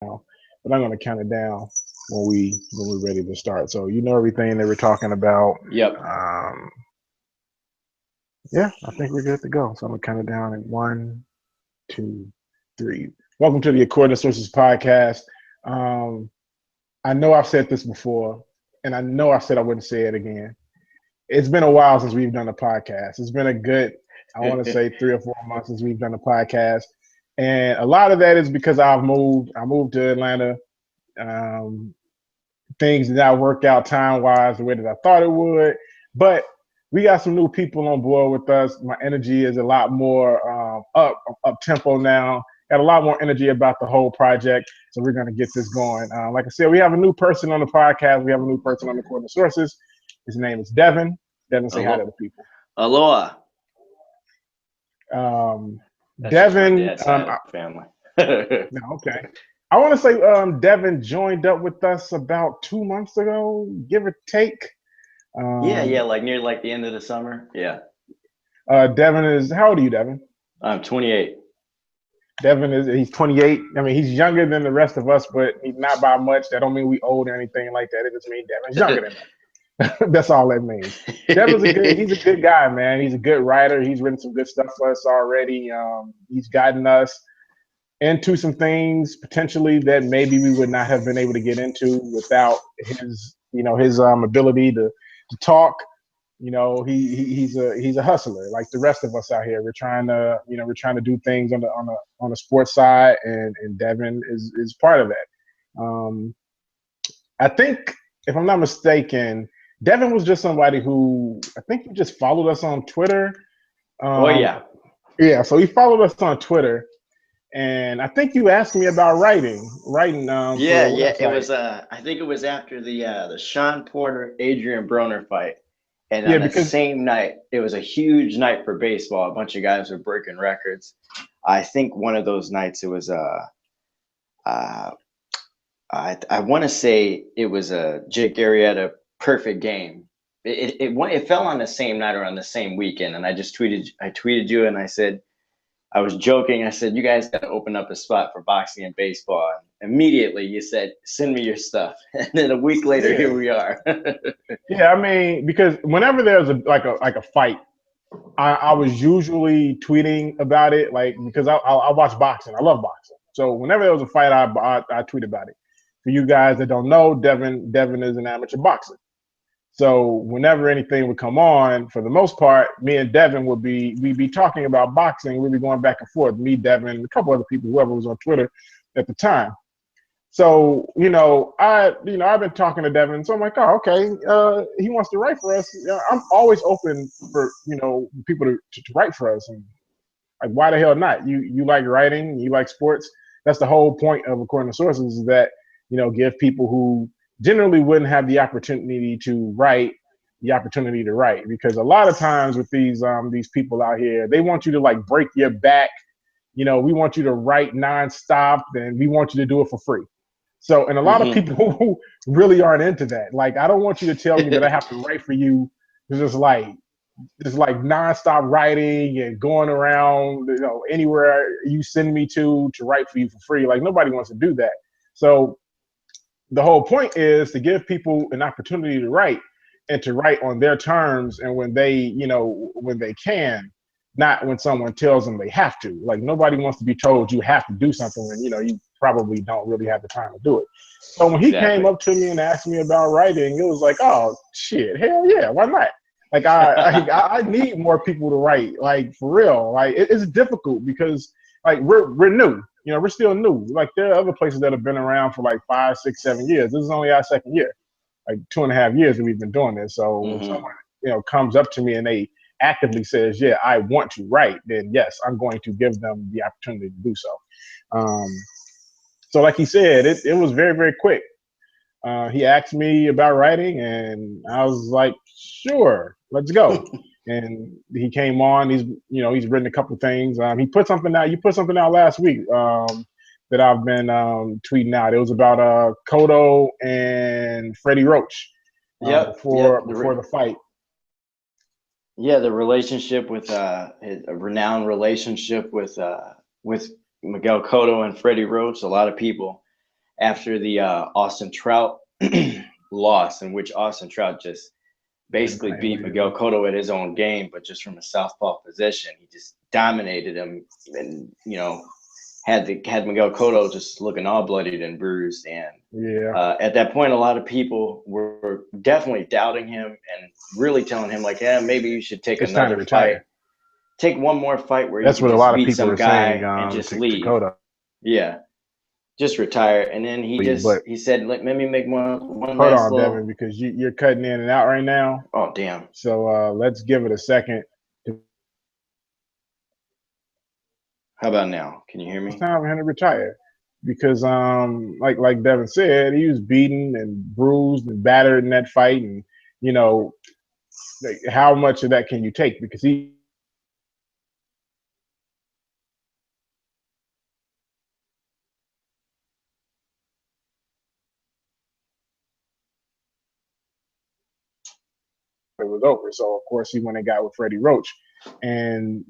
now, but I'm going to count it down when we're ready to start. So you know everything that we're talking about. Yep. Um, yeah, I think we're good to go. So I'm gonna count it down in one, two, three. Welcome to the According to Sources podcast. Um, I know I've said this before, and I know I said I wouldn't say it again. It's been a while since we've done a podcast. It's been a good, I want to say 3 or 4 months since we've done a podcast. And a lot of that is because I've moved. I moved to Atlanta. Um, Things did not work out time wise the way that I thought it would. But we got some new people on board with us. My energy is a lot more up tempo now. Got a lot more energy about the whole project. So we're gonna get this going. Like I said, we have a new person on the podcast. We have a new person on the Corner Sources. His name is Devin. Devin, say hi to Alo- the people. Aloha. Um, That's just my Devin, dad's side of the family. no, okay. I want to say Devin joined up with us about 2 months ago, give or take. Yeah, Um, like near like the end of the summer. Yeah. Devin is how old are you, Devin? I'm 28. Devin is he's 28. I mean, he's younger than the rest of us, but he's not by much. That don't mean we old or anything like that. It just means Devin's younger than us. That's all that means. Devin's a good. He's a good guy, man. He's a good writer. He's written some good stuff for us already. He's gotten us into some things potentially that maybe we would not have been able to get into without his ability to talk. He's a hustler like the rest of us out here. We're trying to do things on the sports side, and Devin is part of that. I think if I'm not mistaken, Devin was just somebody who I think he just followed us on Twitter. Oh Um, yeah. yeah, so he followed us on Twitter, and I think you asked me about writing for Yeah, a yeah. It website. was I think it was after the Sean Porter Adrian Broner fight. And Yeah, on the because same night, it was a huge night for baseball. A bunch of guys were breaking records. I think one of those nights it was uh I want to say it was a Jake Arrieta perfect game. It fell on the same night or on the same weekend, and I tweeted you and I said I was joking. I said you guys got to open up a spot for boxing and baseball. And immediately you said send me your stuff, and then a week later yeah, here we are. yeah. I mean, because whenever there's a fight, I was usually tweeting about it, like because I watch boxing. I love boxing. So whenever there was a fight, I tweet about it. For you guys that don't know, Devin is an amateur boxer. So whenever anything would come on, for the most part, me and Devin we'd be talking about boxing. We'd be going back and forth. Me, Devin, a couple other people, whoever was on Twitter at the time. So I've been talking to Devin, so I'm like, oh, okay, he wants to write for us. I'm always open for people to write for us, and like, why the hell not? You like writing, you like sports. That's the whole point of According to Sources, is that give people who generally wouldn't have the opportunity to write the opportunity to write, because a lot of times with these people out here, they want you to like break your back. We want you to write nonstop, and we want you to do it for free. So, and a lot of Hmm. people who really aren't into that. Like, I don't want you to tell me that I have to write for you. It's just like nonstop writing and going around, anywhere you send me to write for you for free. Like, nobody wants to do that. So the whole point is to give people an opportunity to write, and to write on their terms, and when they can, not when someone tells them they have to. Like, nobody wants to be told you have to do something when you probably don't really have the time to do it. So when he came Exactly. up to me and asked me about writing, it was like, oh shit, hell yeah, why not? Like, I need more people to write, like, for real. Like, it's difficult because like we're new. We're still new. Like, there are other places that have been around for like 5, 6, 7 years. This is only our second year, like 2.5 years that we've been doing this. So when Hmm. someone comes up to me and they actively says, "Yeah, I want to write," then yes, I'm going to give them the opportunity to do so. Um, so like he said, it was very, very quick. He asked me about writing, and I was like, "Sure, let's go." And he came on. He's written a couple things. He put something out. You put something out last week that I've been tweeting out. It was about Cotto and Freddie Roach Yep, before yep. before the fight. Yeah, the relationship with a renowned relationship with Miguel Cotto and Freddie Roach. A lot of people after the Austin Trout loss, in which Austin Trout just basically beat Miguel Cotto at his own game, but just from a southpaw position, he just dominated him, and had Miguel Cotto just looking all bloodied and bruised. And at that point, a lot of people were definitely doubting him and really telling him like, yeah, maybe you should take another fight, take one more fight where that's you can what just a lot of beat people some were guy saying, and just to leave. Cotto. Yeah. Just retire, and then he said, "Let me make one Hold last on, little." Devin, because you're cutting in and out right now. Oh damn! So let's give it a second. How about now? Can you hear me? It's time for him to retire, because like Devin said, he was beaten and bruised and battered in that fight, and like, how much of that can you take? Because he it was over. So of course he went and got with Freddie Roach, and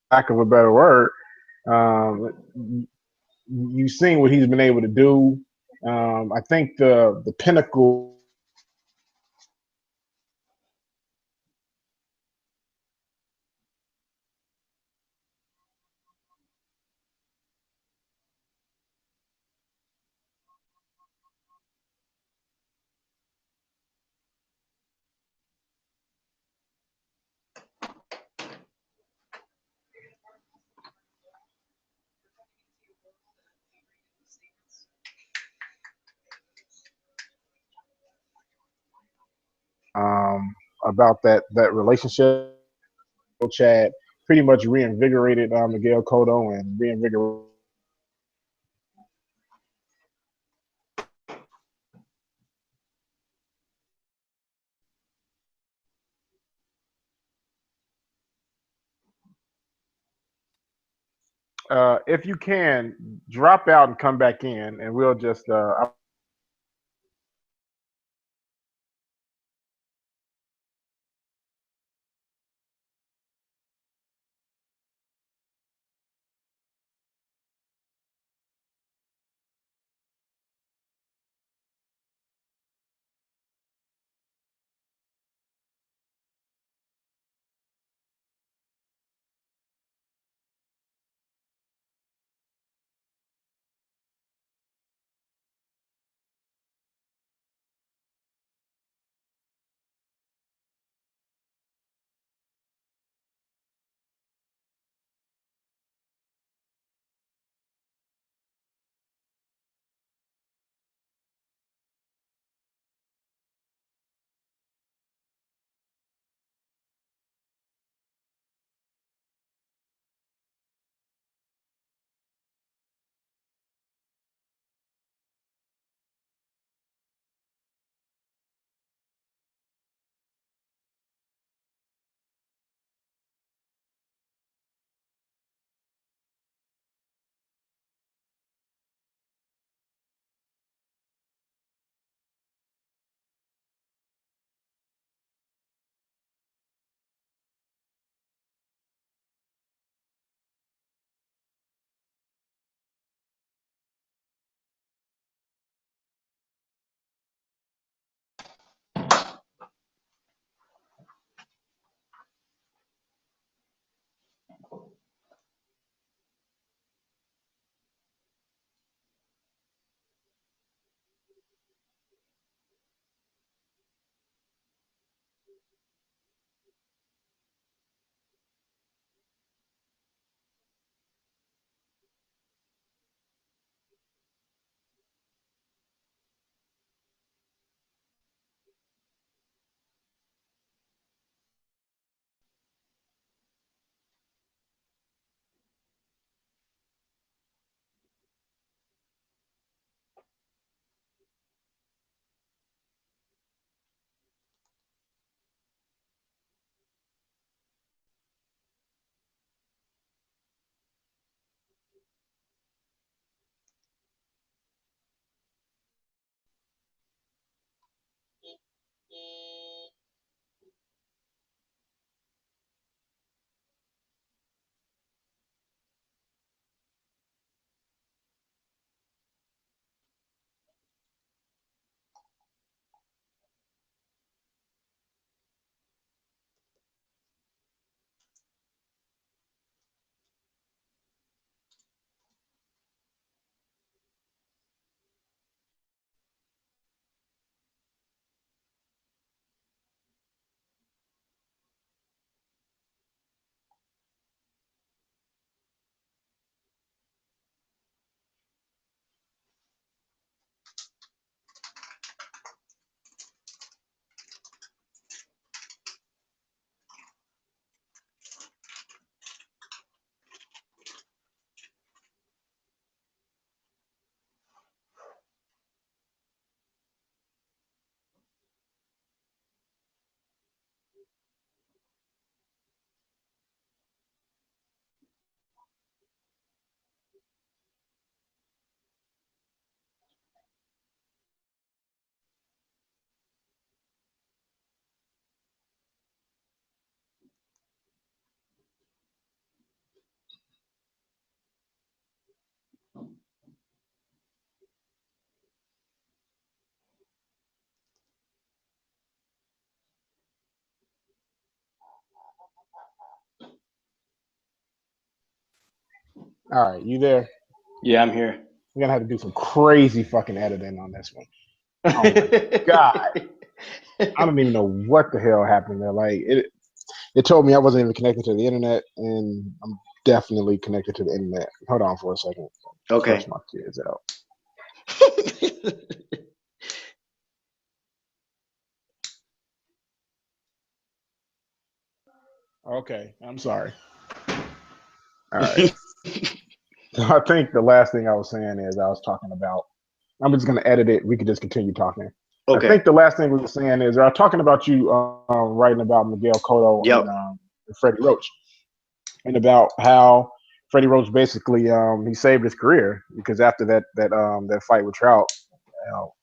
lack of a better word, you've seen what he's been able to do. I think the pinnacle. About that relationship, Chad pretty much reinvigorated Miguel Cotto and reinvigorated. If you can, drop out and come back in, and we'll just All right, you there? Yeah, I'm here. We're gonna have to do some crazy fucking editing on this one. Oh my god, I don't even know what the hell happened there. Like it told me I wasn't even connected to the internet, and I'm definitely connected to the internet. Hold on for a second. Cuss Okay. my kids out. Okay, I'm sorry. All right. So I think the last thing I was saying is I was talking about. I'm just gonna edit it. We could just continue talking. I Okay. think the last thing we were saying is, I was talking about you writing about Miguel Cotto Yep. and Freddie Roach, and about how Freddie Roach basically he saved his career because after that fight with Trout, you know,